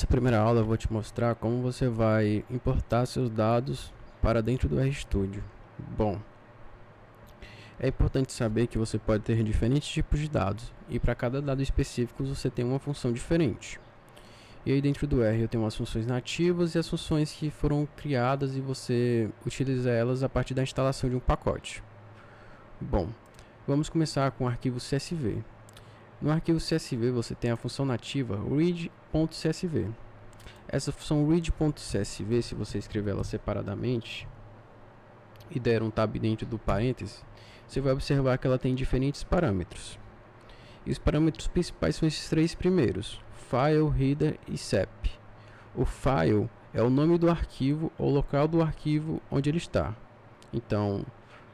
primeira aula eu vou te mostrar como você vai importar seus dados para dentro do RStudio. Bom, é importante saber que você pode ter diferentes tipos de dados e para cada dado específico você tem uma função diferente. E aí dentro do R eu tenho as funções nativas e as funções que foram criadas e você utiliza elas a partir da instalação de um pacote. Bom, vamos começar com o arquivo CSV. No arquivo CSV você tem a função nativa read.csv. Essa função read.csv, se você escrever ela separadamente e der um tab dentro do parêntese, você vai observar que ela tem diferentes parâmetros. E os parâmetros principais são esses três primeiros: file, header e sep. O file é o nome do arquivo ou local do arquivo onde ele está. Então,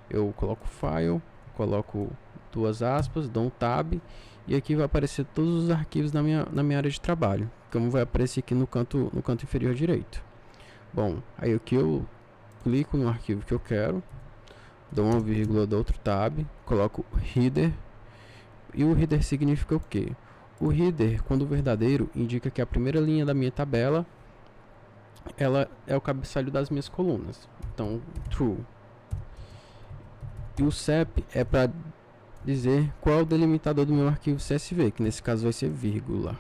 eu coloco file, coloco duas aspas, dou um tab e aqui vai aparecer todos os arquivos na minha área de trabalho, como vai aparecer aqui no canto inferior direito. Bom, aí aqui eu clico no arquivo que eu quero, dou uma vírgula, dou outro tab, coloco header. E o header significa o quê? O header, quando verdadeiro, indica que a primeira linha da minha tabela ela é o cabeçalho das minhas colunas. Então, true. E o sep é para dizer qual é o delimitador do meu arquivo CSV, que nesse caso vai ser vírgula.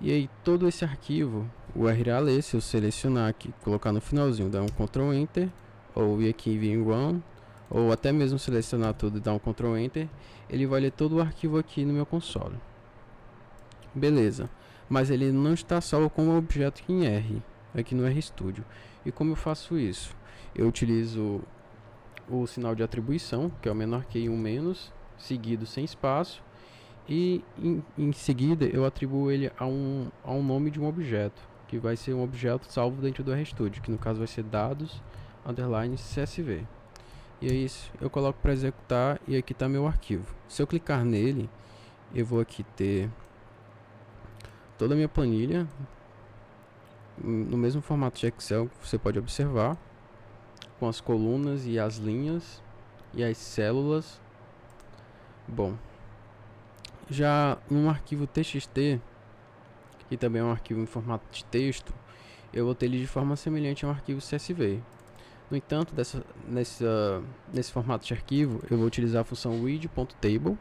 E aí todo esse arquivo, o URL, se eu selecionar aqui, colocar no finalzinho, dar um Ctrl Enter, ou ir aqui em Run, ou até mesmo selecionar tudo e dar um Ctrl Enter, ele vai ler todo o arquivo aqui no meu console. Beleza, mas ele não está salvo como objeto em R, aqui no RStudio. E como eu faço isso? Eu utilizo o sinal de atribuição, que é o menor que 1 menos, seguido sem espaço, e em seguida eu atribuo ele a um nome de um objeto, que vai ser um objeto salvo dentro do RStudio, que no caso vai ser dados underline CSV. E aí eu coloco para executar e aqui está meu arquivo. Se eu clicar nele, eu vou aqui ter toda a minha planilha no mesmo formato de Excel que você pode observar, com as colunas e as linhas e as células. Bom, já num arquivo TXT, que também é um arquivo em formato de texto, eu vou ter ele de forma semelhante a um arquivo CSV. No entanto, nesse formato de arquivo, eu vou utilizar a função read.table,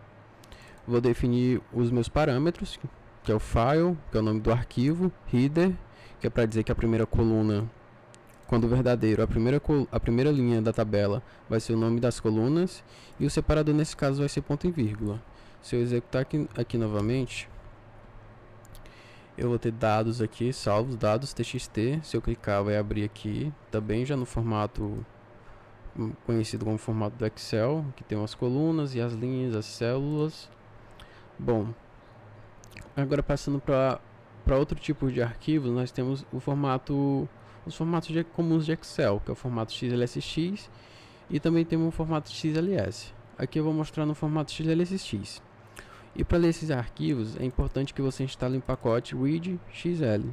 vou definir os meus parâmetros, que é o file, que é o nome do arquivo, header, que é para dizer que a primeira coluna, quando verdadeiro, a primeira linha da tabela vai ser o nome das colunas, e o separador nesse caso vai ser ponto e vírgula. Se eu executar aqui novamente, eu vou ter dados aqui, salvos, dados txt. Se eu clicar, vai abrir aqui, também já no formato conhecido como formato do Excel, que tem as colunas e as linhas, as células. Bom, agora passando para outro tipo de arquivos, nós temos os formatos comuns de Excel, que é o formato XLSX, e também temos o formato XLS. Aqui eu vou mostrar no formato XLSX. E para ler esses arquivos, é importante que você instale um pacote readxl.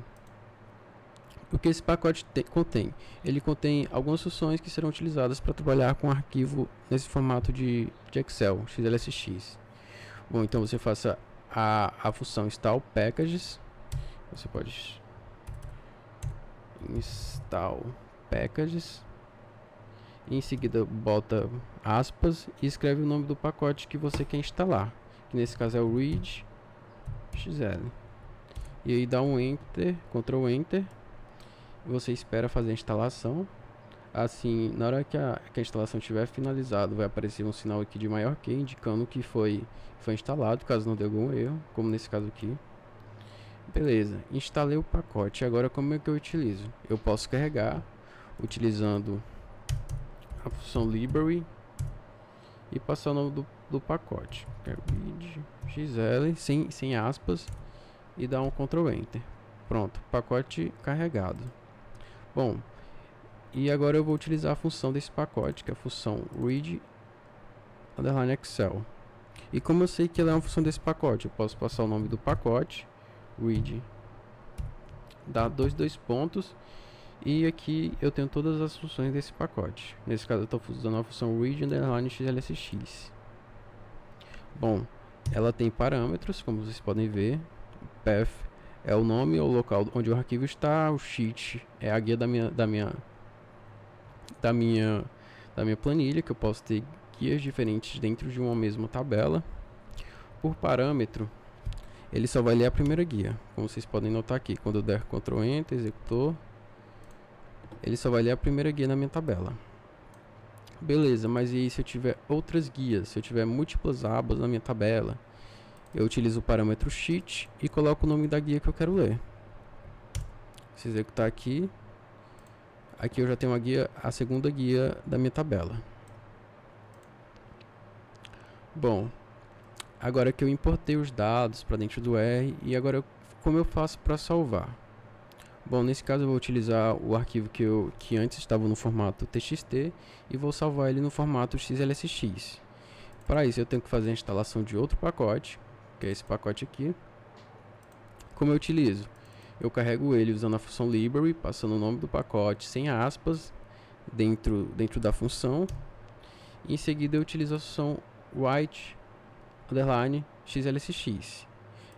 O que esse pacote contém? Ele contém algumas funções que serão utilizadas para trabalhar com arquivo nesse formato de Excel, XLSX. Bom, então você faça a função install packages. Você pode install packages. E em seguida bota aspas e escreve o nome do pacote que você quer instalar, que nesse caso é o readxl. E aí dá um enter, Ctrl Enter. Você espera fazer a instalação. Assim, na hora que a instalação estiver finalizada, vai aparecer um sinal aqui de maior que, indicando que foi instalado, caso não dê algum erro, como nesse caso aqui. Beleza, instalei o pacote. Agora como é que eu utilizo? Eu posso carregar utilizando a função library e passar o nome do pacote, que é readxl, sem aspas, e dar um Ctrl Enter. Pronto, pacote carregado. Bom, e agora eu vou utilizar a função desse pacote, que é a função read_excel. E como eu sei que ela é uma função desse pacote, eu posso passar o nome do pacote, read, dar dois pontos, e aqui eu tenho todas as funções desse pacote. Nesse caso eu estou usando a função read_xlsx. Bom, ela tem parâmetros, como vocês podem ver. Path é o nome, é o local onde o arquivo está, o sheet é a guia da minha planilha, que eu posso ter guias diferentes dentro de uma mesma tabela. Por parâmetro, ele só vai ler a primeira guia, como vocês podem notar aqui. Quando eu der Ctrl Enter, executor, ele só vai ler a primeira guia na minha tabela. Beleza, mas e aí se eu tiver outras guias, se eu tiver múltiplas abas na minha tabela? Eu utilizo o parâmetro sheet e coloco o nome da guia que eu quero ler. Se executar aqui, aqui eu já tenho a segunda guia da minha tabela. Bom, agora que eu importei os dados para dentro do R, e agora como eu faço para salvar? Bom, nesse caso eu vou utilizar o arquivo que antes estava no formato TXT e vou salvar ele no formato XLSX. Para isso eu tenho que fazer a instalação de outro pacote, que é esse pacote aqui. Como eu utilizo? Eu carrego ele usando a função library, passando o nome do pacote sem aspas dentro da função. E em seguida eu utilizo a função write _xlsx.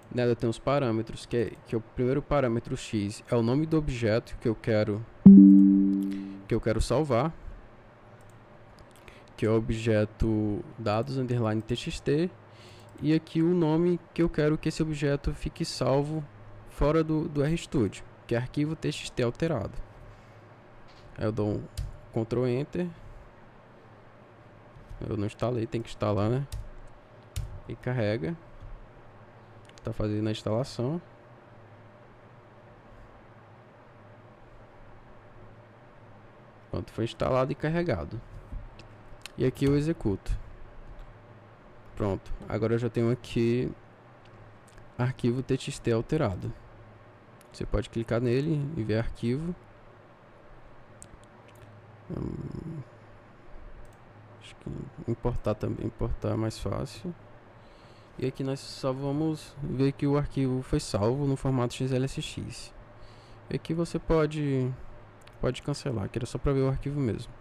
Nela tem os parâmetros, que o primeiro parâmetro x é o nome do objeto que eu quero salvar, que é o objeto dados_txt, e aqui o nome que eu quero que esse objeto fique salvo fora do RStudio, que é arquivo txt alterado. Aí eu dou um Ctrl Enter. Eu não instalei, tem que instalar, né? E carrega. Tá fazendo a instalação. Pronto, foi instalado e carregado. E aqui eu executo. Pronto, agora eu já tenho aqui arquivo txt alterado. Você pode clicar nele e ver arquivo. Acho que importar também, importar é mais fácil. E aqui nós só vamos ver que o arquivo foi salvo no formato XLSX. E aqui você pode cancelar, que era só para ver o arquivo mesmo.